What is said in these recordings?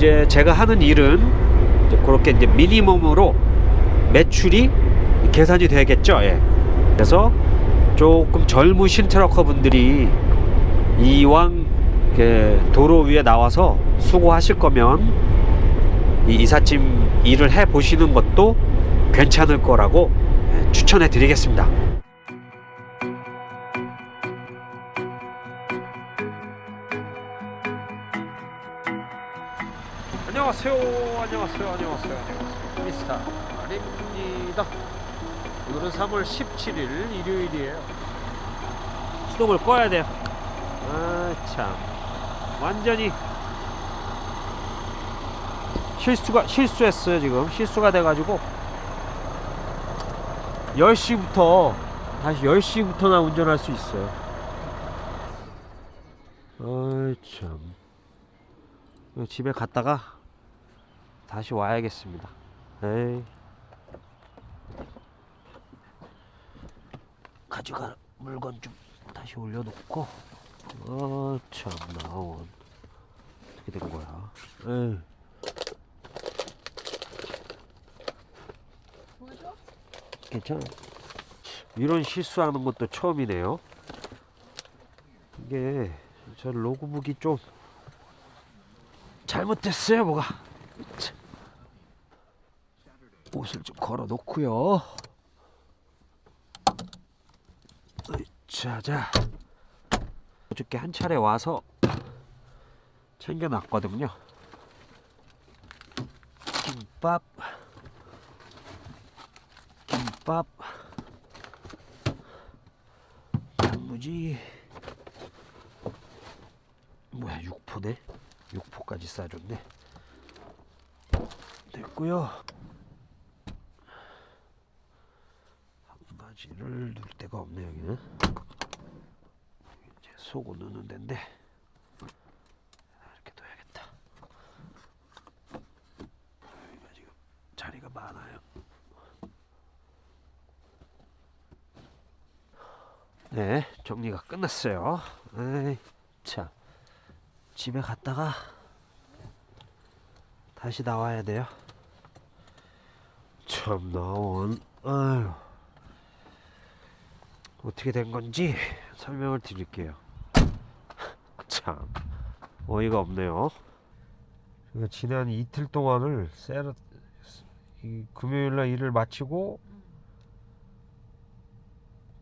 이제 제가 하는 일은 이제 그렇게 이제 미니멈으로 매출이 계산이 되겠죠. 예. 그래서 조금 젊으신 트럭커 분들이 이왕 도로 위에 나와서 수고하실 거면 이 이삿짐 일을 해 보시는 것도 괜찮을 거라고 추천해 드리겠습니다. 안녕하세요. 미스터 아림입니다. 오늘은 3월 17일 일요일이에요. 시동을 꺼야 돼요. 아 참, 완전히 실수했어요. 지금 실수가 돼가지고 10시부터 다시 10시부터나 운전할 수 있어요. 아 참, 집에 갔다가 다시 와야겠습니다. 에이, 가져갈 물건 좀 다시 올려놓고. 참나, 어떻게 된 거야? 에이. 괜찮아. 이런 실수하는 것도 처음이네요. 이게 저 로그북이 좀 잘못됐어요. 뭐가. 옷을 좀 걸어 놓고요. 자자, 어저께 한 차례 와서 챙겨 놨거든요. 김밥, 단무지, 뭐야, 육포네. 육포까지 싸줬네. 됐고요. 바지를 누를 데가 없네. 여기는 이제 속옷 넣는 데인데 이렇게 둬야겠다. 여기가 지금 자리가 많아요. 네, 정리가 끝났어요. 에이, 참, 집에 갔다가 다시 나와야 돼요. 참, 아유, 어떻게 된 건지 설명을 드릴게요. 참, 어이가 없네요. 지난 이틀 동안을 금요일날 일을 마치고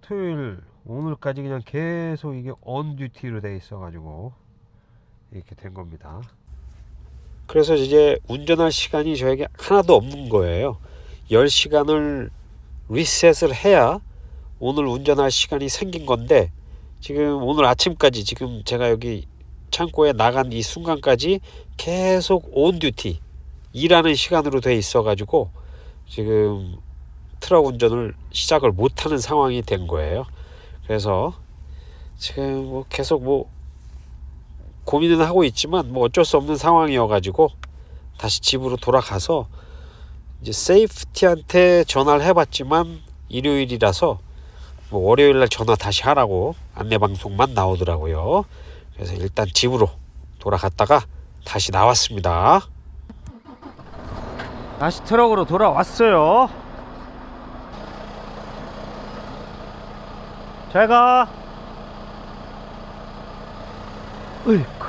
토요일 오늘까지 그냥 계속 이게 언듀티로 돼 있어가지고 이렇게 된 겁니다. 그래서 이제 운전할 시간이 저에게 하나도 없는 거예요. 10시간을 리셋을 해야 오늘 운전할 시간이 생긴 건데, 지금 오늘 아침까지, 지금 제가 여기 창고에 나간 이 순간까지 계속 온듀티 일하는 시간으로 돼 있어가지고 지금 트럭 운전을 시작을 못하는 상황이 된 거예요. 그래서 지금 뭐 계속 뭐 고민은 하고 있지만 뭐 어쩔 수 없는 상황이어가지고 다시 집으로 돌아가서 이제 세이프티한테 전화를 해봤지만 일요일이라서 뭐 월요일날 전화 다시 하라고 안내방송만 나오더라고요. 그래서 일단 집으로 돌아갔다가 다시 나왔습니다. 다시 트럭으로 돌아왔어요. 잘 가. 으이쿠.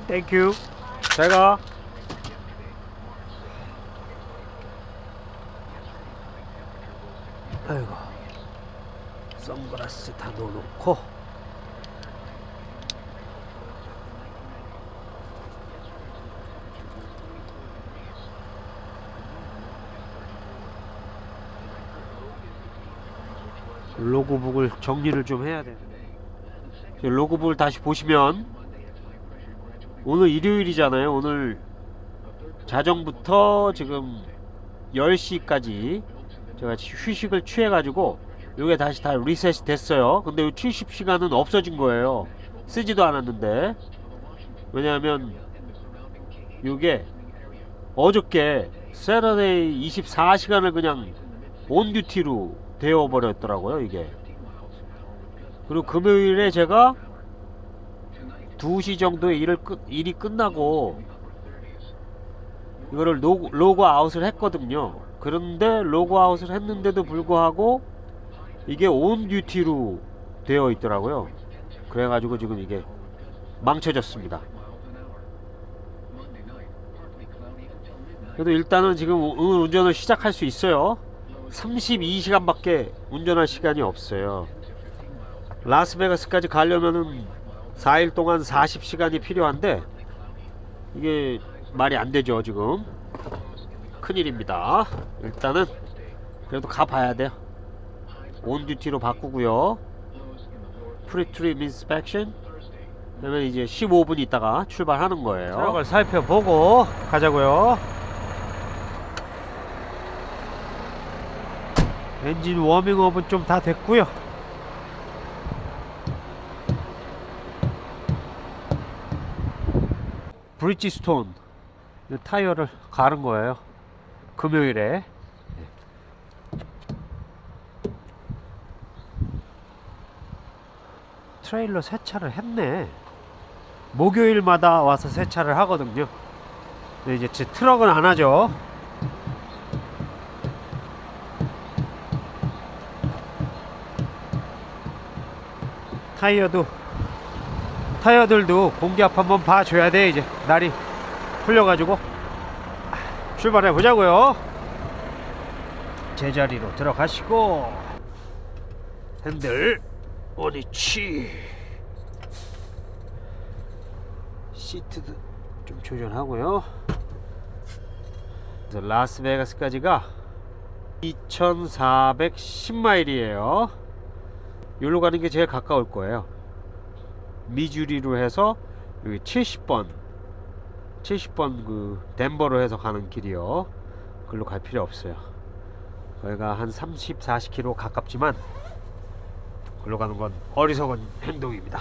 땡큐. 잘 가. 아이고, 선글라스 다 넣어놓고. 로그북을 정리를 좀 해야 되는데, 로그북을 다시 보시면 오늘 일요일이잖아요. 오늘 자정부터 지금 10시까지 제가 휴식을 취해가지고 요게 다시 다 리셋이 됐어요. 근데 요 70시간은 없어진 거예요. 쓰지도 않았는데. 왜냐하면 요게 어저께 세러데이 24시간을 그냥 온듀티로 되어버렸더라고요 이게. 그리고 금요일에 제가 2시 정도에 일이 끝나고 이거를 로그 아웃을 했거든요. 그런데 로그 아웃을 했는데도 불구하고 이게 온듀티로 되어 있더라고요. 그래가지고 지금 이게 망쳐졌습니다. 그래도 일단은 지금 오늘 운전을 시작할 수 있어요. 32시간밖에 운전할 시간이 없어요. 라스베가스까지 가려면은 4일 동안 40시간이 필요한데 이게 말이 안 되죠. 지금 큰일입니다. 일단은 그래도 가봐야 돼요. 온듀티로 바꾸고요. 프리트림 인스펙션 그러면 이제 15분 있다가 출발하는 거예요. 트럭을 살펴보고 가자고요. 엔진 워밍업은 좀 다 됐고요. 브리지스톤 타이어를 가른 거예요. 금요일에. 트레일러 세차를 했네. 목요일마다 와서 세차를 하거든요. 근데 이제 제 트럭은 안 하죠. 타이어들도 공기압 한번 봐줘야 돼. 이제 날이 풀려가지고 출발해 보자고요. 제자리로 들어가시고 핸들 원위치, 시트도 좀 조절하고요. 그래서 라스베가스까지가 2410마일이에요 여기로 가는 게 제일 가까울 거예요. 미주리로 해서 여기 70번 그 덴버로 해서 가는 길이요. 그걸로 갈 필요 없어요. 거기가 한 30-40km 가깝지만 그걸로 가는 건 어리석은 행동입니다.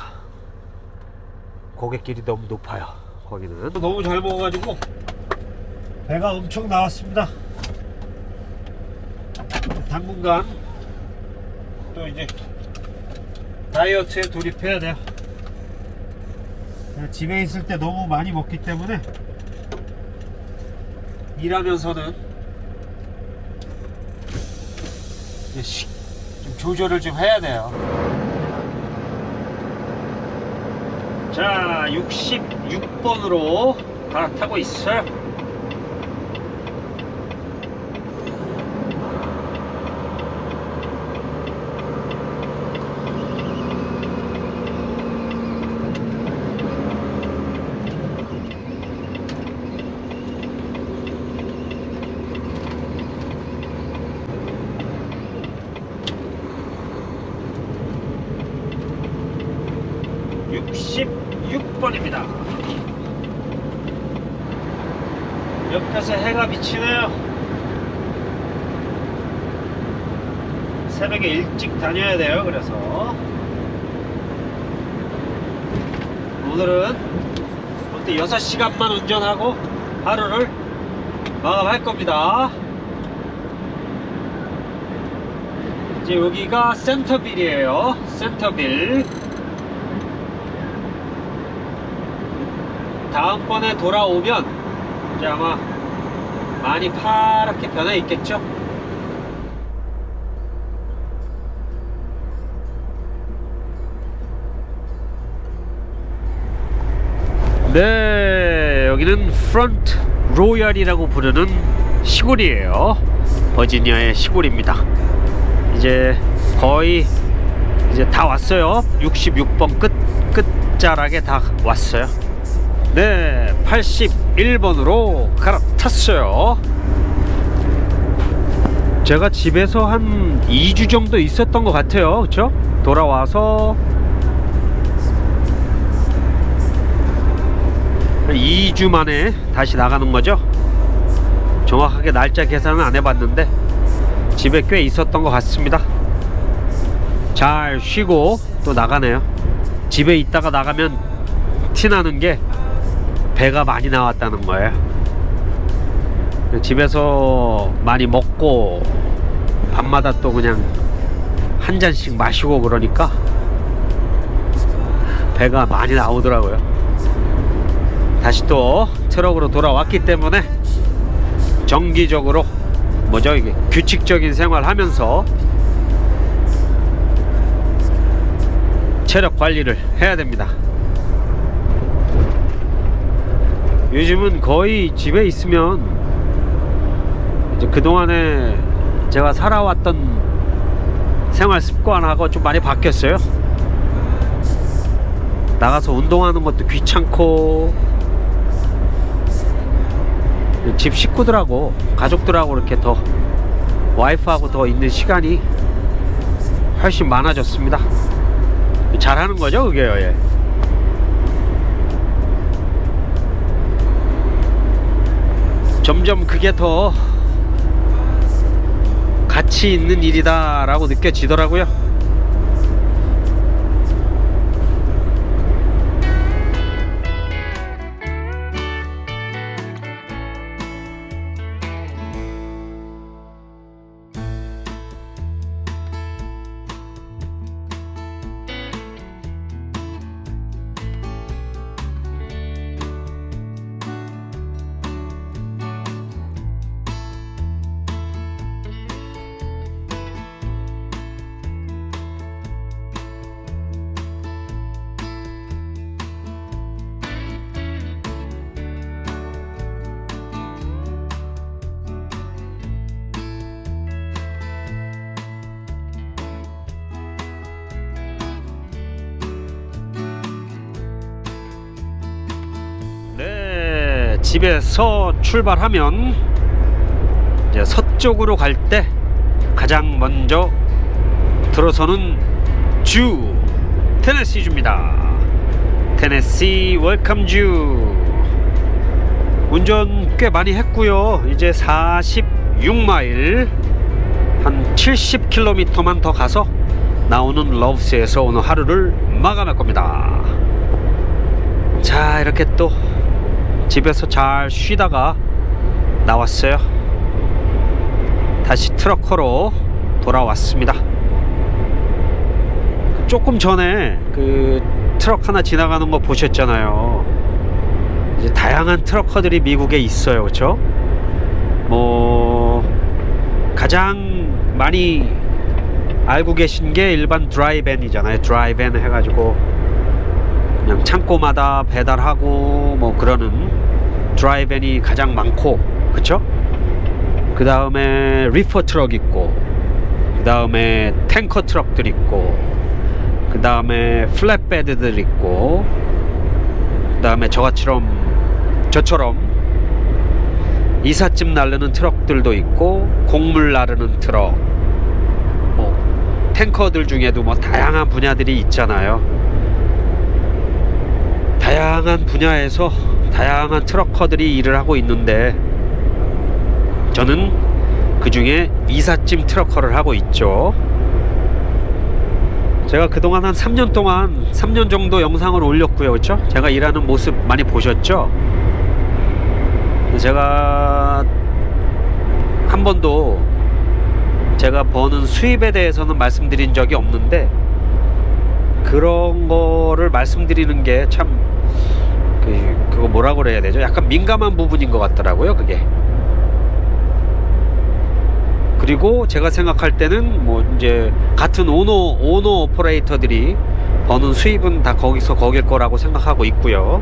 고갯길이 너무 높아요. 거기는 너무 잘 먹어가지고 배가 엄청 나왔습니다. 당분간 또 이제 다이어트에 돌입해야 돼요. 집에 있을 때 너무 많이 먹기 때문에 일하면서는 좀 조절을 좀 해야 돼요. 자, 66번으로 갈아타고 있어요. 옆에서 해가 비치네요. 새벽에 일찍 다녀야 돼요. 그래서 오늘은 6시간만 운전하고 하루를 마감할 겁니다. 이제 여기가 센터빌이에요. 센터빌. 다음번에 돌아오면 이제 아마 많이 파랗게 변해 있겠죠? 네, 여기는 프런트 로얄이라고 부르는 시골이에요. 버지니아의 시골입니다. 이제 거의 이제 다 왔어요. 66번 끝자락에 다 왔어요. 네, 81번으로 갈아탔어요. 제가 집에서 한 2주 정도 있었던 것 같아요. 그쵸? 돌아와서 2주 만에 다시 나가는 거죠. 정확하게 날짜 계산은 안 해봤는데 집에 꽤 있었던 것 같습니다. 잘 쉬고 또 나가네요. 집에 있다가 나가면 티나는 게 배가 많이 나왔다는 거예요. 집에서 많이 먹고 밤마다 또 그냥 한 잔씩 마시고 그러니까 배가 많이 나오더라고요. 다시 또 트럭으로 돌아왔기 때문에 정기적으로 뭐죠 이게 규칙적인 생활 하면서 체력 관리를 해야 됩니다. 요즘은 거의 집에 있으면 이제 그동안에 제가 살아왔던 생활 습관하고 좀 많이 바뀌었어요. 나가서 운동하는 것도 귀찮고 집 식구들하고 가족들하고 이렇게 더 와이프하고 더 있는 시간이 훨씬 많아졌습니다. 잘하는 거죠 그게요. 예. 점점 그게 더 가치 있는 일이다 라고 느껴지더라고요. 네, 집에서 출발하면 이제 서쪽으로 갈 때 가장 먼저 들어서는 주 테네시 주입니다. 테네시 웰컴 주. 운전 꽤 많이 했고요. 이제 46마일 한 70km만 더 가서 나오는 러브스에서 오늘 하루를 마감할 겁니다. 자, 이렇게 또 집에서 잘 쉬다가 나왔어요. 다시 트럭커로 돌아왔습니다. 조금 전에 그 트럭 하나 지나가는 거 보셨잖아요. 이제 다양한 트럭커들이 미국에 있어요. 그렇죠? 뭐 가장 많이 알고 계신 게 일반 드라이밴이잖아요. 드라이밴 해가지고 그냥 창고마다 배달하고 뭐 그러는 드라이밴이 가장 많고, 그쵸? 그 다음에 리퍼 트럭 있고, 그 다음에 탱커 트럭들 있고, 그 다음에 플랫베드들 있고, 그 다음에 저처럼 이삿짐 나르는 트럭들도 있고, 곡물 나르는 트럭, 뭐 탱커들 중에도 뭐 다양한 분야들이 있잖아요. 다양한 분야에서 다양한 트럭커들이 일을 하고 있는데 저는 그 중에 이삿짐 트럭커를 하고 있죠. 제가 그동안 한 3년 동안 3년 정도 영상을 올렸고요. 그렇죠? 제가 일하는 모습 많이 보셨죠? 제가 한 번도 제가 버는 수입에 대해서는 말씀드린 적이 없는데 그런 거를 말씀드리는 게 참 그거 뭐라고 그래야 되죠? 약간 민감한 부분인 것 같더라고요, 그게. 그리고 제가 생각할 때는 뭐 이제 같은 오너 오퍼레이터들이 버는 수입은 다 거기서 거길 거라고 생각하고 있고요.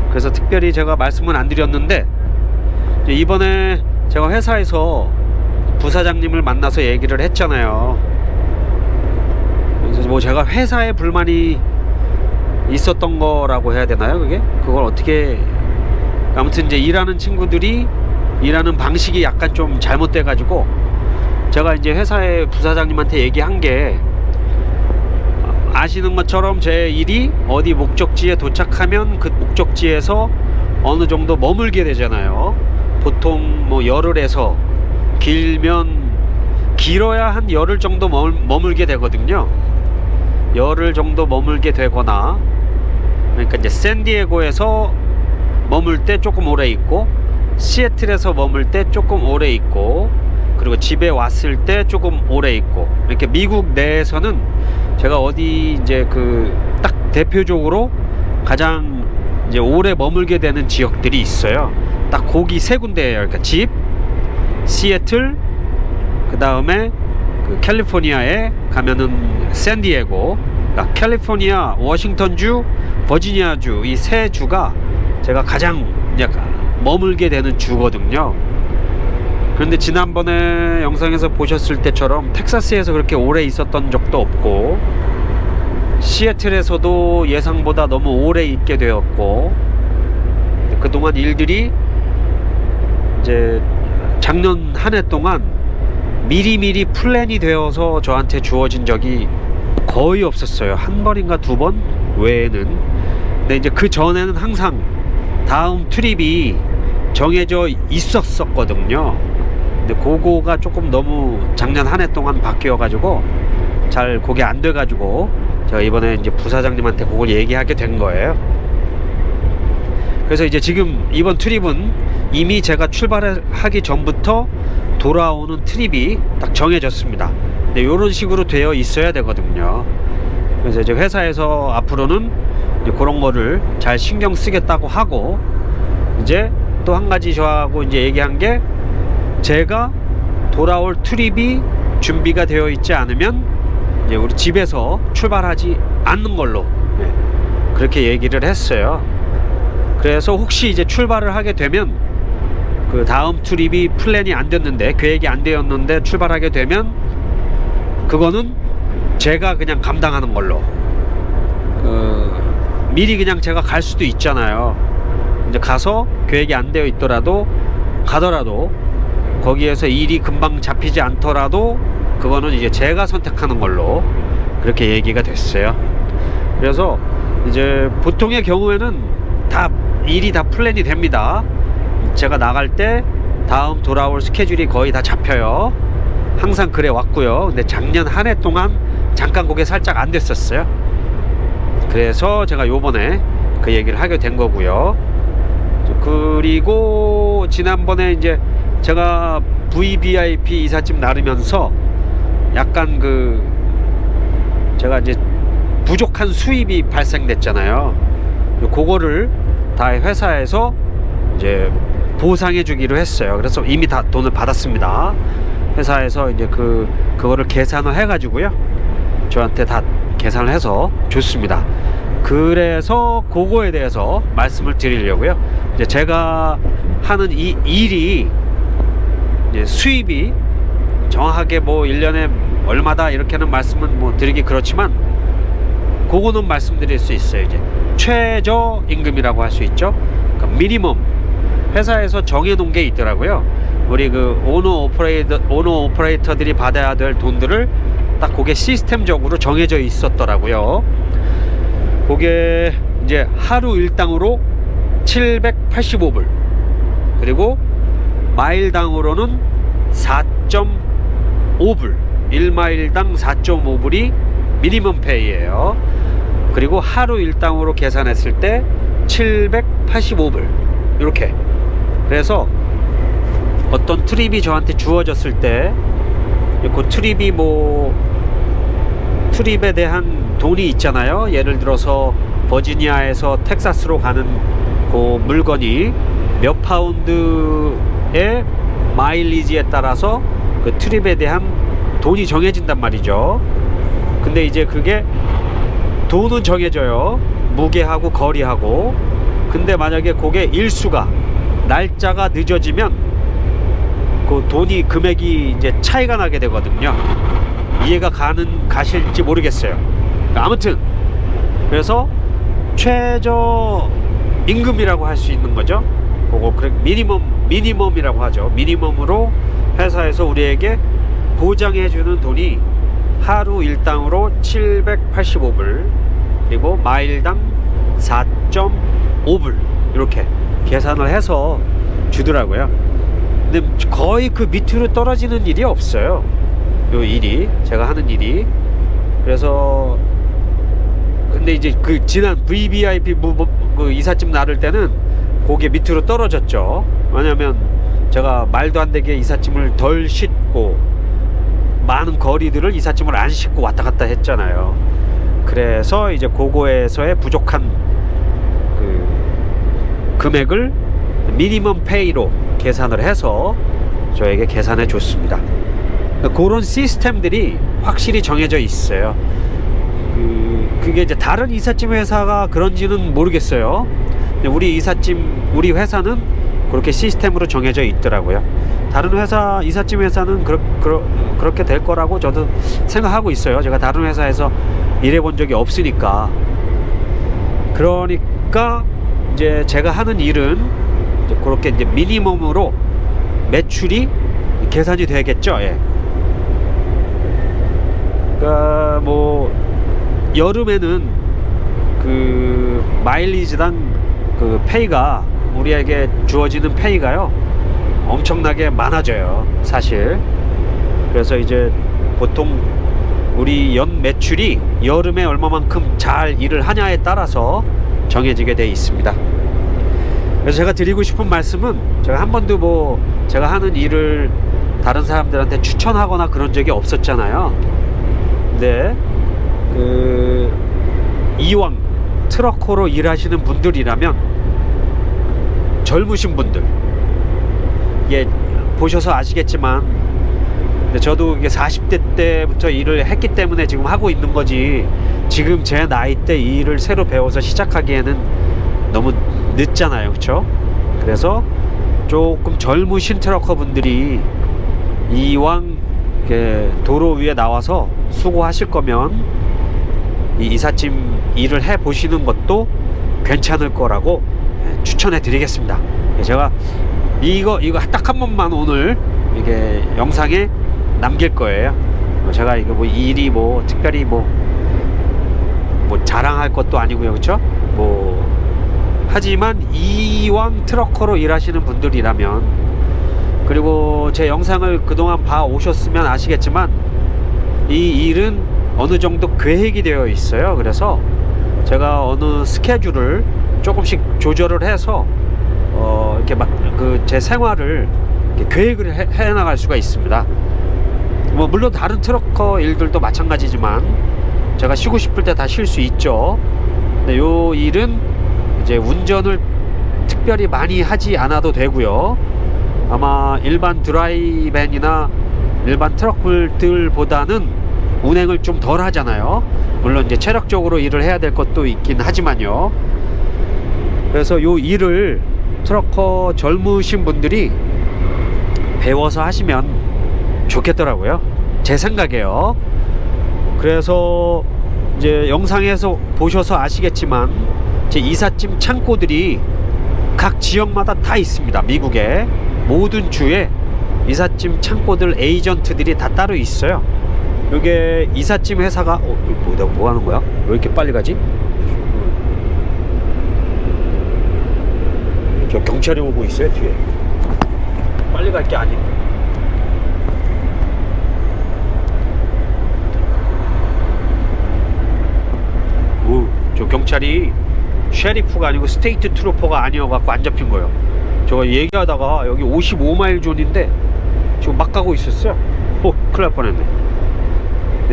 그래서 특별히 제가 말씀은 안 드렸는데 이번에 제가 회사에서 부사장님을 만나서 얘기를 했잖아요. 그래서 뭐 제가 회사에 불만이 있었던 거라고 해야 되나요? 그걸 어떻게, 아무튼 이제 일하는 친구들이 일하는 방식이 약간 좀 잘못돼 가지고 제가 이제 회사의 부사장님한테 얘기한 게, 아시는 것처럼 제 일이 어디 목적지에 도착하면 그 목적지에서 어느 정도 머물게 되잖아요. 보통 뭐 열흘에서 길어야 한 열흘 정도 머물게 되거든요. 열흘 정도 머물게 되거나, 그러니까 이제 샌디에고에서 머물 때 조금 오래 있고, 시애틀에서 머물 때 조금 오래 있고, 그리고 집에 왔을 때 조금 오래 있고, 이렇게 미국 내에서는 제가 어디 이제 그 딱 대표적으로 가장 이제 오래 머물게 되는 지역들이 있어요. 딱 거기 세 군데예요. 그러니까 집, 시애틀, 그 다음에 그 캘리포니아에 가면은 샌디에고, 그러니까 캘리포니아, 워싱턴주, 버지니아주, 이 세 주가 제가 가장 이제 머물게 되는 주거든요. 그런데 지난번에 영상에서 보셨을 때처럼 텍사스에서 그렇게 오래 있었던 적도 없고, 시애틀에서도 예상보다 너무 오래 있게 되었고, 그동안 일들이 이제 작년 한 해 동안 미리미리 플랜이 되어서 저한테 주어진 적이 거의 없었어요. 한 번인가 두 번 외에는. 근데 이제 그 전에는 항상 다음 트립이 정해져 있었거든요. 근데 그거가 조금 너무 작년 한 해 동안 바뀌어 가지고 잘 그게 안 돼 가지고 제가 이번에 이제 부사장님한테 그걸 얘기하게 된 거예요. 그래서 이제 지금 이번 트립은 이미 제가 출발하기 전부터 돌아오는 트립이 딱 정해졌습니다. 근데 이런 식으로 되어 있어야 되거든요. 그래서 이제 회사에서 앞으로는 이제 그런 거를 잘 신경 쓰겠다고 하고, 이제 또 한 가지 저하고 이제 얘기한 게, 제가 돌아올 트립이 준비가 되어 있지 않으면 이제 우리 집에서 출발하지 않는 걸로 그렇게 얘기를 했어요. 그래서 혹시 이제 출발을 하게 되면, 그 다음 트립이 플랜이 안 됐는데, 계획이 안 되었는데 출발하게 되면 그거는 제가 그냥 감당하는 걸로, 미리 그냥 제가 갈 수도 있잖아요. 이제 가서 계획이 안 되어 있더라도, 가더라도 거기에서 일이 금방 잡히지 않더라도 그거는 이제 제가 선택하는 걸로 그렇게 얘기가 됐어요. 그래서 이제 보통의 경우에는 다 일이 다 플랜이 됩니다. 제가 나갈 때 다음 돌아올 스케줄이 거의 다 잡혀요. 항상 그래 왔고요. 근데 작년 한 해 동안 잠깐 그게 살짝 안 됐었어요. 그래서 제가 요번에 그 얘기를 하게 된 거고요. 그리고 지난번에 이제 제가 VVIP 이삿짐 나르면서 약간 그 제가 이제 부족한 수입이 발생됐잖아요. 그거를 다 회사에서 이제 보상해 주기로 했어요. 그래서 이미 다 돈을 받았습니다. 회사에서 이제 그거를 계산을 해 가지고요, 저한테 다 계산을 해서 줬습니다. 그래서 그거에 대해서 말씀을 드리려고요. 이제 제가 하는 이 일이 이제 수입이 정확하게 뭐 1년에 얼마다 이렇게는 말씀은 뭐 드리기 그렇지만, 그거는 말씀드릴 수 있어요. 이제 최저 임금이라고 할 수 있죠. 그러니까 미니멈, 회사에서 정해 놓은 게 있더라고요. 우리 그 오너 오퍼레이터들이 받아야 될 돈들을 딱 그게 시스템적으로 정해져 있었더라고요. 그게 이제 하루 일당으로 785불, 그리고 마일당으로는 4.5불, 1마일당 4.5불이 미니멈 페이예요. 그리고 하루 일당으로 계산했을 때 785불, 이렇게. 그래서 어떤 트립이 저한테 주어졌을 때, 그 트립이 뭐 트립에 대한 돈이 있잖아요. 예를 들어서 버지니아에서 텍사스로 가는 그 물건이 몇 파운드의 마일리지에 따라서 그 트립에 대한 돈이 정해진단 말이죠. 근데 이제 그게 돈은 정해져요. 무게하고 거리하고. 근데 만약에 그게 일수가, 날짜가 늦어지면 그 돈이, 금액이 이제 차이가 나게 되거든요. 이해가 가실지 모르겠어요. 아무튼 그래서 최저 임금이라고 할 수 있는 거죠. 그거 미니멈이라고 하죠. 미니멈으로 회사에서 우리에게 보장해주는 돈이 하루 일당으로 785불, 그리고 마일당 4.5불, 이렇게 계산을 해서 주더라고요. 근데 거의 그 밑으로 떨어지는 일이 없어요. 요 일이, 제가 하는 일이. 그래서 근데 이제 그 지난 VVIP 그 이삿짐 나를 때는 그게 밑으로 떨어졌죠. 왜냐면 제가 말도 안 되게 이삿짐을 덜 싣고 많은 거리들을 이삿짐을 안 싣고 왔다 갔다 했잖아요. 그래서 이제 그거에서의 부족한 그 금액을 미니멈 페이로 계산을 해서 저에게 계산해 줬습니다. 그런 시스템들이 확실히 정해져 있어요. 그게 이제 다른 이삿짐 회사가 그런지는 모르겠어요. 근데 우리 회사는 그렇게 시스템으로 정해져 있더라고요. 다른 회사, 이삿짐 회사는 그렇게 될 거라고 저도 생각하고 있어요. 제가 다른 회사에서 일해본 적이 없으니까. 그러니까 이제 제가 하는 일은 이제 그렇게 이제 미니멈으로 매출이 계산이 되겠죠. 예. 그러니까 뭐 여름에는 그 마일리지당 그 페이가, 우리에게 주어지는 페이가요 엄청나게 많아져요, 사실. 그래서 이제 보통 우리 연 매출이 여름에 얼마만큼 잘 일을 하냐에 따라서 정해지게 돼 있습니다. 그래서 제가 드리고 싶은 말씀은, 제가 한 번도 뭐 제가 하는 일을 다른 사람들한테 추천하거나 그런 적이 없었잖아요. 근데 이왕 트럭커로 일하시는 분들이라면, 젊으신 분들, 예, 보셔서 아시겠지만, 근데 저도 이게 40대 때부터 일을 했기 때문에 지금 하고 있는 거지, 지금 제 나이 때 이 일을 새로 배워서 시작하기에는 너무 늦잖아요, 그쵸? 그래서 조금 젊으신 트럭커 분들이 이왕 도로 위에 나와서 수고하실 거면 이 이삿짐 일을 해 보시는 것도 괜찮을 거라고 추천해 드리겠습니다. 제가 이거 딱 한 번만 오늘 이게 영상에 남길 거예요. 제가 이거 뭐 일이 뭐 특별히 뭐 자랑할 것도 아니고요, 그렇죠? 뭐 하지만 이왕 트럭커로 일하시는 분들이라면, 그리고 제 영상을 그동안 봐 오셨으면 아시겠지만, 이 일은 어느 정도 계획이 되어 있어요. 그래서 제가 어느 스케줄을 조금씩 조절을 해서 이렇게 막 제 생활을 이렇게 계획을 해 나갈 수가 있습니다. 뭐 물론 다른 트럭커 일들도 마찬가지지만 제가 쉬고 싶을 때 다 쉴 수 있죠. 근데 요 일은 이제 운전을 특별히 많이 하지 않아도 되고요. 아마 일반 드라이밴이나 일반 트럭들보다는 운행을 좀 덜 하잖아요. 물론 이제 체력적으로 일을 해야 될 것도 있긴 하지만요. 그래서 요 일을 트럭커 젊으신 분들이 배워서 하시면 좋겠더라고요, 제 생각에요. 그래서 이제 영상에서 보셔서 아시겠지만, 제 이삿짐 창고들이 각 지역마다 다 있습니다. 미국의 모든 주에 이삿짐 창고들 에이전트들이 다 따로 있어요. 요게 이삿짐 회사가 내가 뭐 하는 거야? 왜 이렇게 빨리 가지? 저 경찰이 오고 있어요, 뒤에. 빨리 갈 게 아닌데. 저 경찰이 셰리프가 아니고 스테이트 트루퍼가 아니어갖고 안 잡힌 거예요. 저가 얘기하다가 여기 55마일 존인데 지금 막 가고 있었어요. 큰일 날 뻔했네.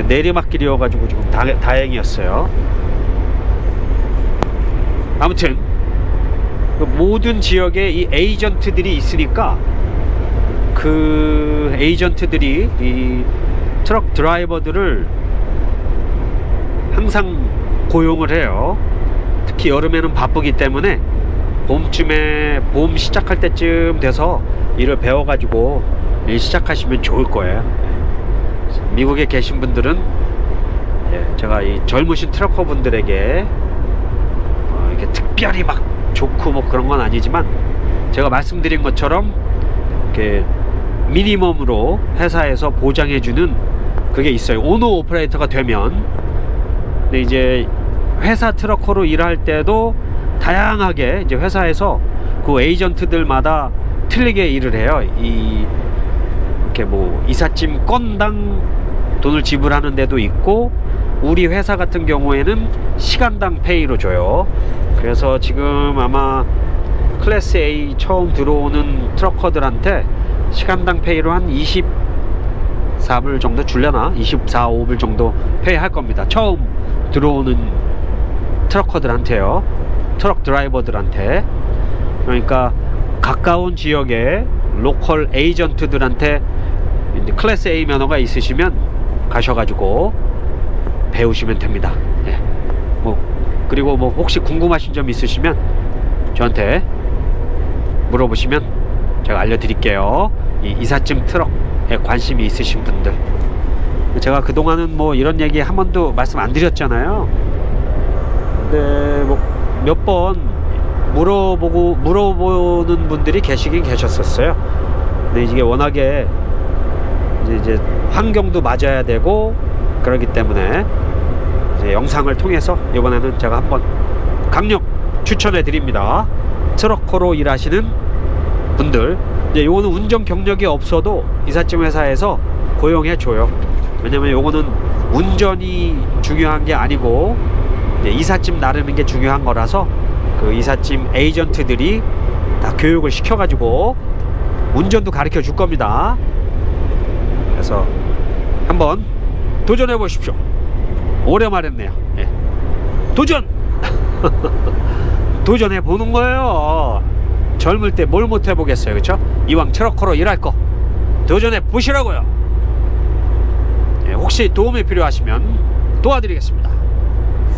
내리막길이어가지고 지금 다행이었어요. 아무튼 모든 지역에 이 에이전트들이 있으니까, 그 에이전트들이 이 트럭 드라이버들을 항상 고용을 해요. 특히 여름에는 바쁘기 때문에 봄쯤에, 봄 시작할 때쯤 돼서 일을 배워가지고 일 시작하시면 좋을 거예요. 미국에 계신 분들은, 제가 이 젊으신 트럭커 분들에게 이렇게 특별히 막 좋고 뭐 그런 건 아니지만, 제가 말씀드린 것처럼 이렇게 미니멈으로 회사에서 보장해주는 그게 있어요. 오너 오퍼레이터가 되면. 근데 이제 회사 트럭커로 일할 때도 다양하게 이제 회사에서 그 에이전트들마다 틀리게 일을 해요. 이렇게 뭐 이삿짐 건당 돈을 지불하는 데도 있고, 우리 회사 같은 경우에는 시간당 페이로 줘요. 그래서 지금 아마 클래스 A 처음 들어오는 트럭커들한테 시간당 페이로 한 24불 정도 줄려나? 24, 5불 정도 페이 할 겁니다. 처음 들어오는 트럭커들한테요. 트럭 드라이버들한테. 그러니까 가까운 지역에 로컬 에이전트들한테 클래스 A 면허가 있으시면 가셔가지고 배우시면 됩니다. 예. 그리고 혹시 궁금하신 점 있으시면 저한테 물어보시면 제가 알려드릴게요. 이 이삿짐 트럭에 관심이 있으신 분들. 제가 그동안은 이런 얘기 한 번도 말씀 안 드렸잖아요. 근데 몇 번 물어보는 분들이 계시긴 계셨었어요. 근데 이게 워낙에 이제 환경도 맞아야 되고 그러기 때문에 이제 영상을 통해서 이번에는 제가 한번 강력 추천해 드립니다. 트럭커로 일하시는 분들, 이제 요거는 운전 경력이 없어도 이삿짐 회사에서 고용해 줘요. 왜냐면 요거는 운전이 중요한 게 아니고 이제 이삿짐 나르는 게 중요한 거라서 그 이삿짐 에이전트들이 다 교육을 시켜가지고 운전도 가르쳐 줄 겁니다. 그래서 한번 도전해 보십시오. 오래 말했네요. 예. 도전! 도전해 보는 거예요. 젊을 때 뭘 못 해보겠어요, 그렇죠? 이왕 트럭커로 일할 거 도전해 보시라고요. 예, 혹시 도움이 필요하시면 도와드리겠습니다.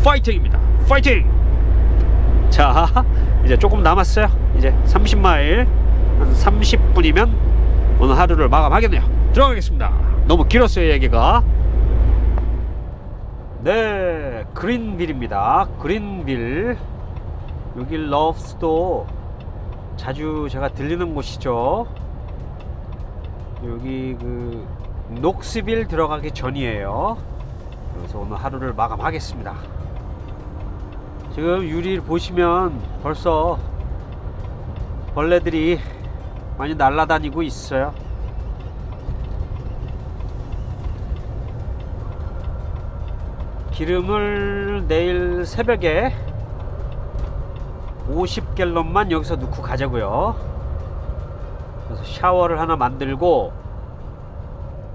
파이팅입니다. 파이팅! 자, 이제 조금 남았어요. 이제 30마일 한 30분이면 오늘 하루를 마감하겠네요. 들어가겠습니다. 너무 길었어요, 얘기가. 네, 그린빌입니다. 그린빌. 여기 러브스도 자주 제가 들리는 곳이죠. 여기 그 녹스빌 들어가기 전이에요. 그래서 오늘 하루를 마감하겠습니다. 지금 유리를 보시면 벌써 벌레들이 많이 날아다니고 있어요. 기름을 내일 새벽에 50갤런만 여기서 넣고 가자고요. 그래서 샤워를 하나 만들고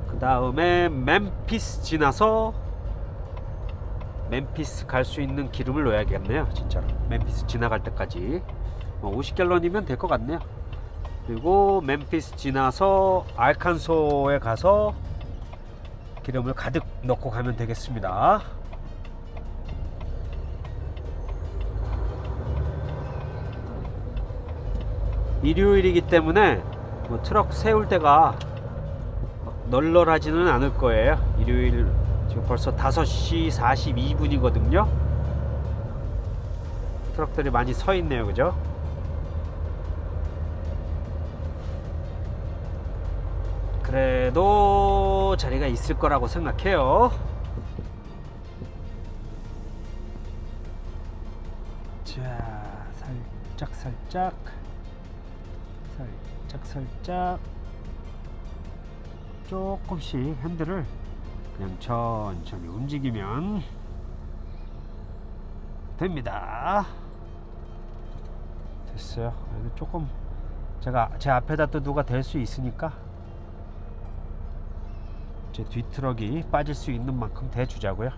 그 다음에 멤피스 지나서 멤피스 갈 수 있는 기름을 넣어야겠네요. 진짜로 멤피스 지나갈 때까지 50갤런이면 될 것 같네요. 그리고 멤피스 지나서 알칸소에 가서 기름을 가득 넣고 가면 되겠습니다. 일요일이기 때문에 트럭 세울 때가 널널하지는 않을 거예요. 일요일 지금 벌써 5시 42분이거든요 트럭들이 많이 서 있네요, 그죠? 그래도 자리가 있을 거라고 생각해요. 자, 살짝 조금씩 핸들을 그냥 천천히 움직이면 됩니다. 됐어요. 여기 조금 제가 제 앞에다 또 누가 댈 수 있으니까 제 뒷트럭이 빠질 수 있는 만큼 대주자고요.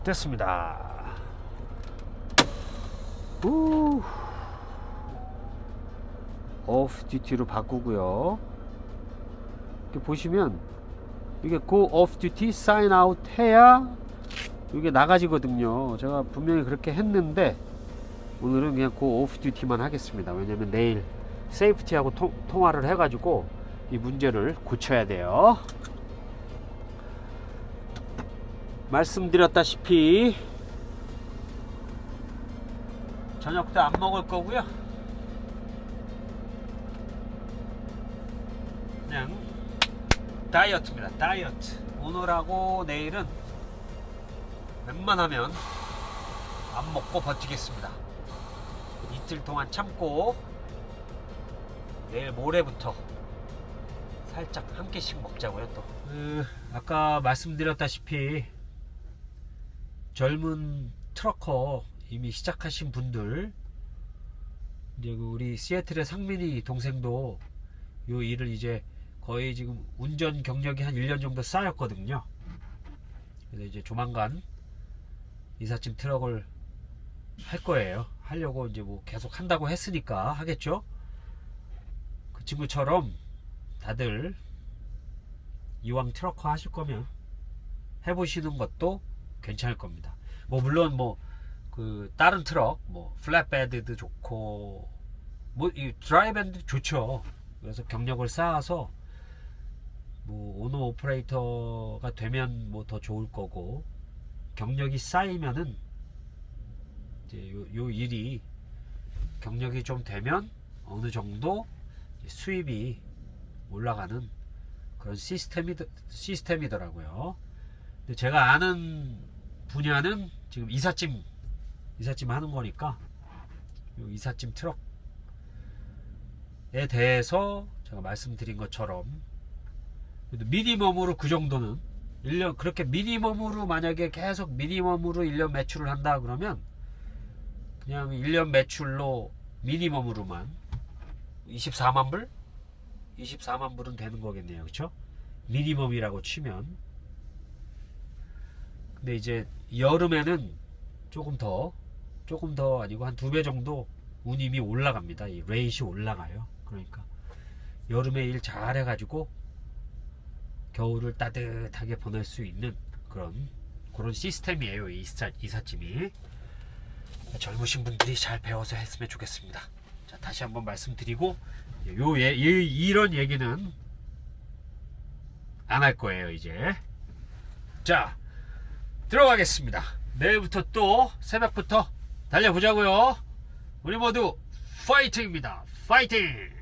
됐습니다. 오프 듀티로 바꾸고요. 이렇게 보시면 이게 go off duty sign out 해야 이게 나가지거든요. 제가 분명히 그렇게 했는데 오늘은 그냥 go off duty만 하겠습니다. 왜냐면 내일 세이프티하고 통화를 해가지고 이 문제를 고쳐야 돼요. 말씀드렸다시피 저녁도 안 먹을 거고요. 그냥 다이어트입니다. 다이어트. 오늘하고 내일은 웬만하면 안 먹고 버티겠습니다. 이틀 동안 참고 내일 모레부터 살짝 한 끼씩 먹자고요. 또 아까 말씀드렸다시피 젊은 트러커 이미 시작하신 분들, 이제 우리 시애틀의 상민이 동생도 요 일을 이제 거의 지금 운전 경력이 한 1년 정도 쌓였거든요. 그래서 이제 조만간 이삿짐 트럭을 할 거예요. 하려고 이제 뭐 계속 한다고 했으니까 하겠죠. 그 친구처럼 다들 이왕 트러커 하실 거면 해보시는 것도 괜찮을 겁니다. 뭐 물론 뭐 그 다른 트럭 뭐 플랫베드도 좋고 뭐 이 드라이밴드 좋죠. 그래서 경력을 쌓아서 뭐 오너 오퍼레이터가 되면 뭐 더 좋을 거고, 경력이 쌓이면은 이제 요 일이 경력이 좀 되면 어느 정도 수입이 올라가는 그런 시스템이더라고요. 근데 제가 아는 분야는 지금 이삿짐 하는 거니까 요 이삿짐 트럭에 대해서 제가 말씀드린 것처럼 미니멈으로 그 정도는 1년, 그렇게 미니멈으로 만약에 계속 미니멈으로 1년 매출을 한다 그러면 그냥 1년 매출로 미니멈으로만 24만 불? 24만 불은 되는 거겠네요. 그쵸? 미니멈이라고 치면. 근데 이제 여름에는 조금 더 아니고 한 2배 정도 운임이 올라갑니다. 이 레이시 올라가요. 그러니까 여름에 일 잘 해가지고 겨울을 따뜻하게 보낼 수 있는 그런 시스템이에요. 이 이삿짐이. 젊으신 분들이 잘 배워서 했으면 좋겠습니다. 자, 다시 한번 말씀드리고 이런 얘기는 안 할 거예요. 이제 자, 들어가겠습니다. 내일부터 또 새벽부터 달려보자고요. 우리 모두 파이팅입니다. 파이팅!